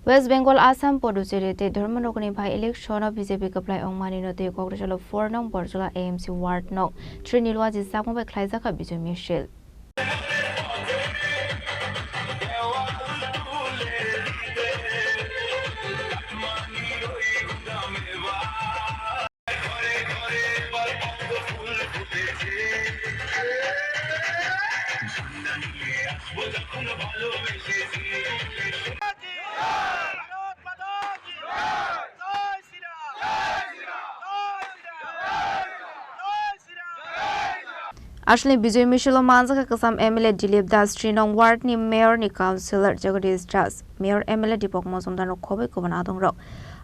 West Bengal Assam Puducherry te Dharmanokoni bhai election of BJP kaplai ongmani no te Congressalo 4 nong Borjola AMC ward no Trinilwa ji sakmo bai khlaijaka Bijoy Michel Ashley Bijoy Michel Manzaka Kasam MLA Dilip Das Trinong Ward ni Mayor ni Councillor Jagadish Das Mayor MLA Dipok Mozumdar no khobai koban adong ro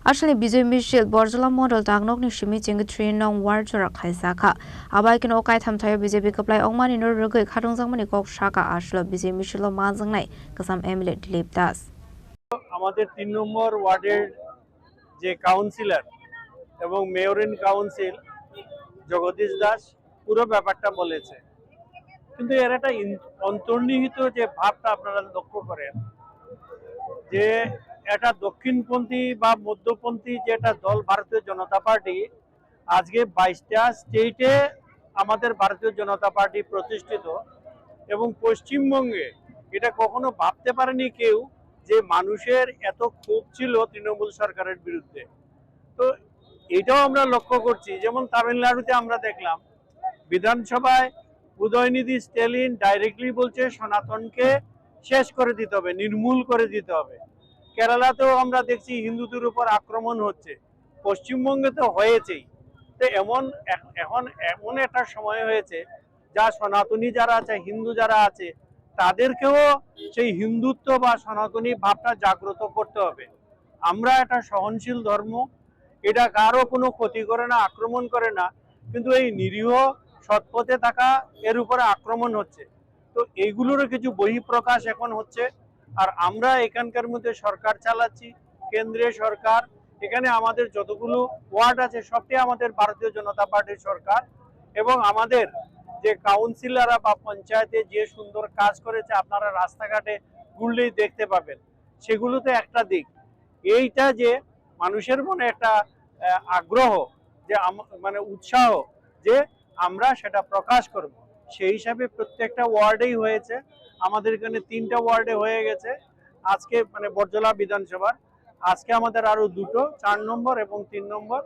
Ashley Bijoy Michel Borjola model tagnok ni shimi ching Trinong Ward jora khaisa kha abai kin okai thamthayo BJP kaplai ongmani no rogai khadong jangmani kok shaka Ashley Bijoy Michel Manjang nai Kasam MLA Dilip Das আমাদের ৩ নম্বর ওয়ার্ডের যে councillor এবং mayor in council Jagdish Das পুরো ব্যাপারটা বলেছে কিন্তু এর একটা অন্তর্নিহিত যে ভাবটা আপনারা লক্ষ্য করেন যে এটা দক্ষিণপন্থী বা মধ্যপন্থী যে একটা দল ভারতীয় জনতা পার্টি আজকে ২২টা স্টেটে আমাদের ভারতীয় জনতা পার্টি প্রতিষ্ঠিত এবং পশ্চিমবঙ্গে এটা কখনো ভাবতে পারেনি কেউ যে মানুষের এত ক্ষোভ ছিল তৃণমূল সরকারের বিরুদ্ধে। তো এটাও আমরা লক্ষ্য করছি, যেমন তামিলনাড়ুতে আমরা দেখলাম বিধানসভায় উদয়নিধি স্ট্যালিন ডাইরেক্টলি বলছে সনাতনকে শেষ করে দিতে হবে, নির্মূল করে দিতে হবে। কেরালাতেও আমরা দেখছি হিন্দুদের উপর আক্রমণ হচ্ছে, পশ্চিমবঙ্গে তো হয়েছেই। তো এখন এমন একটা সময় হয়েছে যা সনাতনী যারা আছে, হিন্দু যারা আছে, তাদেরকেও সেই হিন্দুত্ব বা সনাতনী ভাবটা জাগ্রত করতে হবে। আমরা একটা সহনশীল ধর্ম, এটা কারো কোনো ক্ষতি করে না, আক্রমণ করে না, কিন্তু এই নিরীহ সৎপথে থাকা এর উপরে আক্রমণ হচ্ছে। তো এইগুলোরও কিছু বহিঃপ্রকাশ এখন হচ্ছে। আর আমরা এখানকার মধ্যে সরকার চালাচ্ছি, কেন্দ্রীয় সরকার, এখানে আমাদের যতগুলো ওয়ার্ড আছে সবটাই আমাদের ভারতীয় জনতা পার্টির সরকার, এবং আমাদের যে কাউন্সিলররা বা পঞ্চায়েতে যে সুন্দর কাজ করেছে আপনারা রাস্তাঘাটে ঘুরলেই দেখতে পাবেন। সেগুলোতে একটা দিক এইটা যে মানুষের মনে একটা আগ্রহ, যে মানে উৎসাহ যে আমরা সেটা প্রকাশ করব, সেই হিসাবে প্রত্যেকটা ওয়ার্ডেই হয়েছে। আমাদের এখানে 3টা ওয়ার্ডে হয়ে গেছে আজকে, মানে বরজলা বিধানসভার। আজকে আমাদের আরো 2টো 4 নম্বর এবং 3 নম্বর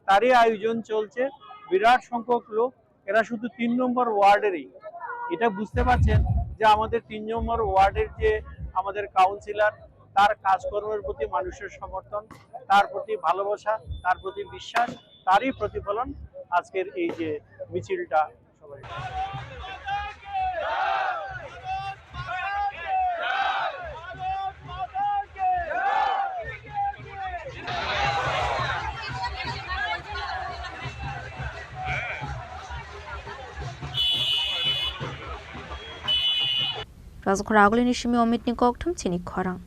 তারই আয়োজন চলছে। বিরাট সংখ্যক লোক, এরা শুধু 3 নম্বর ওয়ার্ডেরই। এটা বুঝতে পারছেন যে আমাদের 3 নম্বর ওয়ার্ডের যে আমাদের কাউন্সিলর, তার কাজকর্মের প্রতি মানুষের সমর্থন, তার প্রতি ভালোবাসা, তার প্রতি বিশ্বাস, তারই প্রতিফলন আজকের এই যে মিছিলটা সবাই। Razkhora Agli Nishimi Omit Nikok Tum Chini Khorang